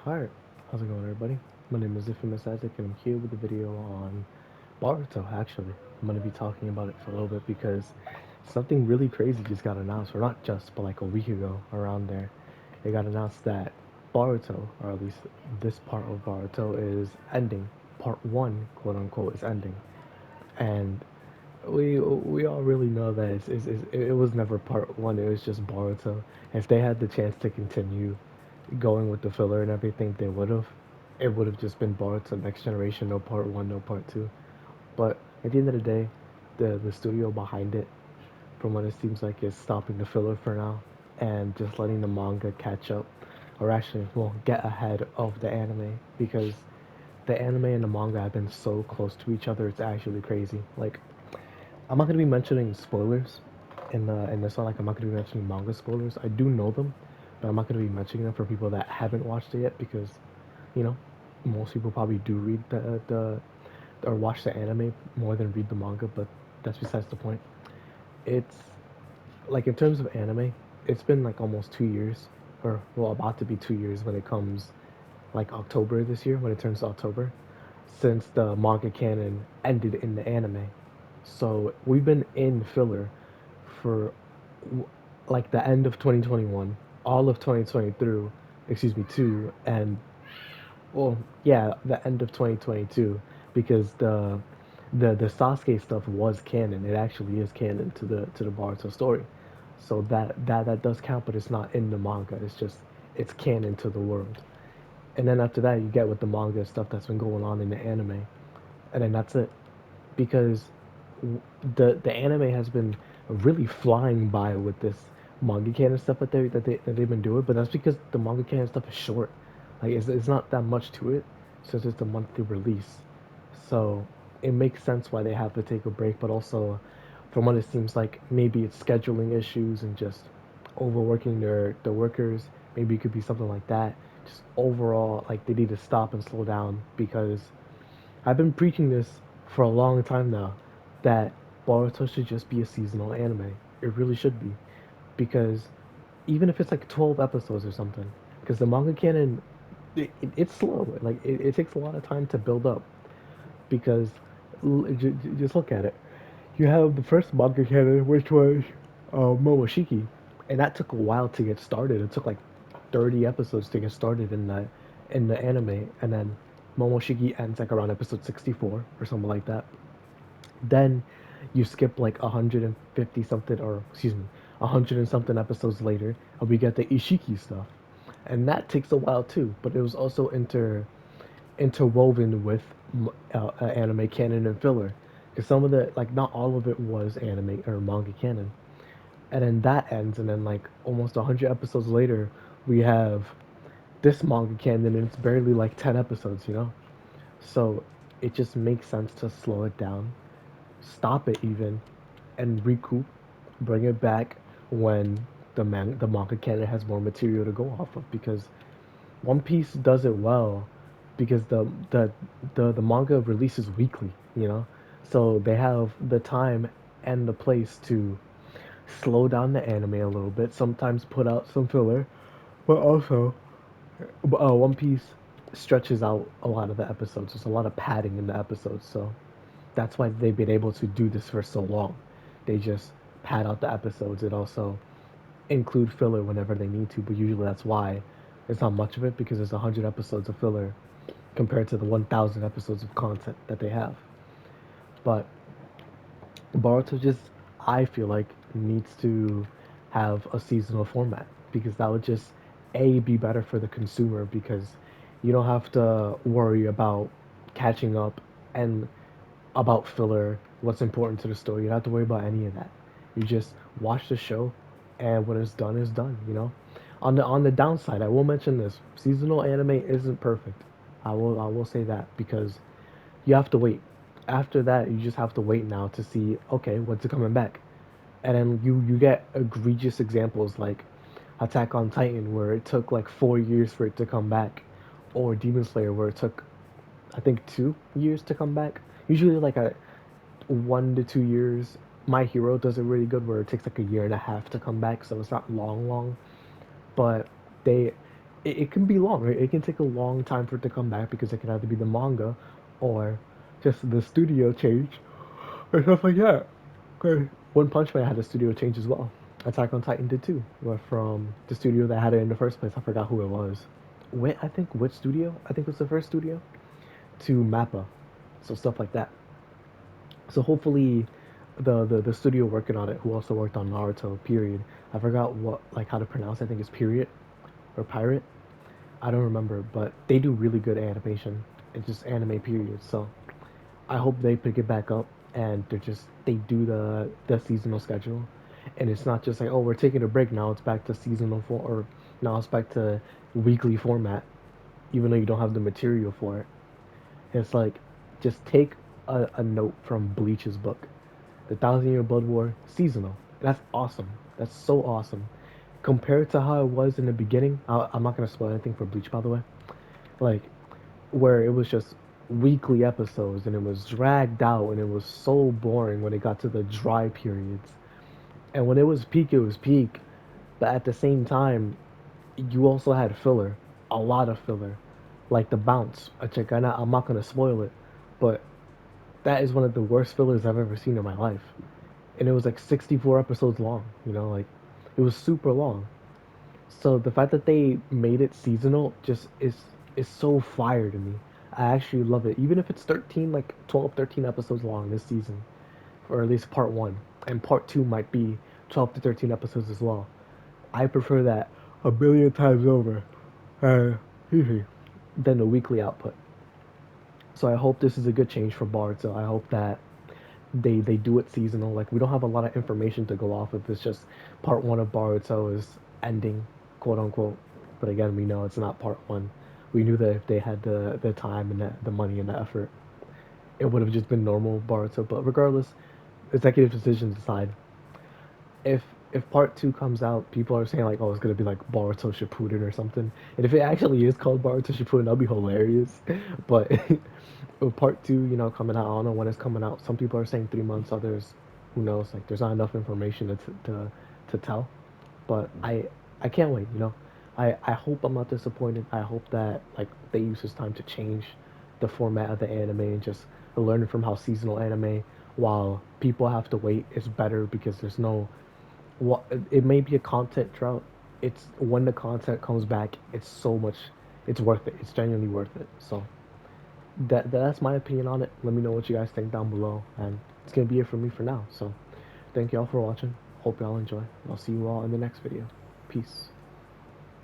Hi, how's it going, everybody? My name is Infamous Isaac, and I'm here with a video on Boruto. Actually, I'm gonna be talking about it for a little bit because something really crazy just got announced, or not just, but like a week ago, around there. It got announced that Boruto, or at least this part of Boruto, is ending. Part one, quote unquote, is ending, and we all really know that it was never part one. It was just Boruto. If they had the chance to continue going with the filler and everything, they would have. It would have just been Boruto Next Generation, no part one, no part two. But at the end of the day, the studio behind it, from what it seems like, is stopping the filler for now and just letting the manga catch up, or actually, well, get ahead of the anime because the anime and the manga have been so close to each other. It's actually crazy. Like, I'm not gonna be mentioning spoilers in this one. Like, I'm not gonna be mentioning manga spoilers. I do know them, but I'm not gonna be mentioning them for people that haven't watched it yet because, you know, most people probably do read the or watch the anime more than read the manga. But that's besides the point. It's like in terms of anime, it's been like almost 2 years, or well, about to be 2 years when it comes like October this year when it turns to October, since the manga canon ended in the anime. So we've been in filler for like the end of 2021, all of 2023, excuse me, two, and well, yeah, the end of 2022 because the Sasuke stuff was canon. It actually is canon to the Boruto story. So that does count, but it's not in the manga. It's just it's canon to the world. And then after that, you get with the manga stuff that's been going on in the anime, and then that's it. Because the anime has been really flying by with this manga canon stuff that they've been doing, but that's because the manga canon stuff is short. Like it's not that much to it, since it's a monthly release. So it makes sense why they have to take a break, but also, from what it seems like, maybe it's scheduling issues and just overworking their workers. Maybe it could be something like that. Just overall, like they need to stop and slow down because I've been preaching this for a long time now that Boruto should just be a seasonal anime. It really should be because even if it's like 12 episodes or something, because the manga canon it's slow. Like it takes a lot of time to build up because just look at it. You have the first manga canon, which was Momoshiki, and that took a while to get started. It took like 30 episodes to get started in the anime, and then Momoshiki ends like around episode 64 or something like that. Then you skip like 150 something, or excuse me, 100 and something episodes later, and we get the Ishiki stuff, and that takes a while too. But it was also interwoven with anime canon and filler, because some of the like not all of it was anime or manga canon, and then that ends, and then like almost 100 episodes later, we have this manga canon, and it's barely like 10 episodes, you know. So it just makes sense to slow it down, stop it even, and recoup, bring it back when the manga canon has more material to go off of because One Piece does it well because the manga releases weekly, you know? So they have the time and the place to slow down the anime a little bit, sometimes put out some filler, but also One Piece stretches out a lot of the episodes. There's a lot of padding in the episodes, so that's why they've been able to do this for so long. They just pad out the episodes and also include filler whenever they need to, but usually that's why there's not much of it because there's 100 episodes of filler compared to the 1,000 episodes of content that they have. But Boruto just, I feel like, needs to have a seasonal format because that would just a be better for the consumer because you don't have to worry about catching up and about filler, what's important to the story. You don't have to worry about any of that. You just watch the show, and when it's done, it's done. You know. On the downside, I will mention this: seasonal anime isn't perfect. I will say that because you have to wait. After that, you just have to wait now to see okay what's coming back, and then you get egregious examples like Attack on Titan where it took like 4 years for it to come back, or Demon Slayer where it took I think 2 years to come back. Usually like a 1 to 2 years. My Hero does it really good where it takes like a year and a half to come back, so it's not long, but they it can be long, right? It can take a long time for it to come back because it can either be the manga or just the studio change or stuff like that. Okay. One Punch Man had a studio change as well. Attack on Titan did too. Went from the studio that had it in the first place. I forgot who it was. I think which studio? I think it was the first studio to Mappa. So stuff like that. So hopefully, the studio working on it, who also worked on Naruto, period. I forgot what like how to pronounce. It. I think it's period or pirate. I don't remember, but they do really good animation. It's just anime period. So I hope they pick it back up and they do the seasonal schedule, and it's not just like, oh, we're taking a break now. It's back to seasonal for or now it's back to weekly format, even though you don't have the material for it. It's like just take a note from Bleach's book, The Thousand Year Blood War seasonal. That's awesome. That's so awesome. Compared to how it was in the beginning, I'm not gonna spoil anything for Bleach, by the way. Like where it was just weekly episodes and it was dragged out and it was so boring when it got to the dry periods. And when it was peak. But at the same time, you also had filler, a lot of filler, like the bounce. I'm not gonna spoil it, but that is one of the worst fillers I've ever seen in my life. And it was like 64 episodes long. Like it was super long. So the fact that they made it seasonal just is so fire to me. I actually love it. Even if it's 13, like 12, 13 episodes long this season, or at least part 1, and part 2 might be 12 to 13 episodes as well. I prefer that a billion times over uh, than the weekly output. So I hope this is a good change for Boruto. I hope that they do it seasonal. Like we don't have a lot of information to go off of. It's just part 1 of Boruto is ending, quote unquote. But again, we know it's not part 1. We knew that if they had the time and the money and the effort, it would have just been normal Boruto. But regardless, executive decisions aside, if if part 2 comes out, people are saying like, oh, it's gonna be like Boruto Shippuden or something. And if it actually is called Boruto Shippuden, that'll be hilarious. But with part 2, coming out, I don't know when it's coming out. Some people are saying 3 months, others, who knows? Like, there's not enough information to tell. But I can't wait. I hope I'm not disappointed. I hope that like they use this time to change the format of the anime and just learn from how seasonal anime, while people have to wait, is better because there's no what it may be a content drought. It's when the content comes back, it's so much. It's worth it. It's genuinely worth it. So that's my opinion on it. Let me know what you guys think down below, and it's gonna be it for me for now. So thank y'all for watching. Hope y'all enjoy. I'll see you all in the next video. Peace.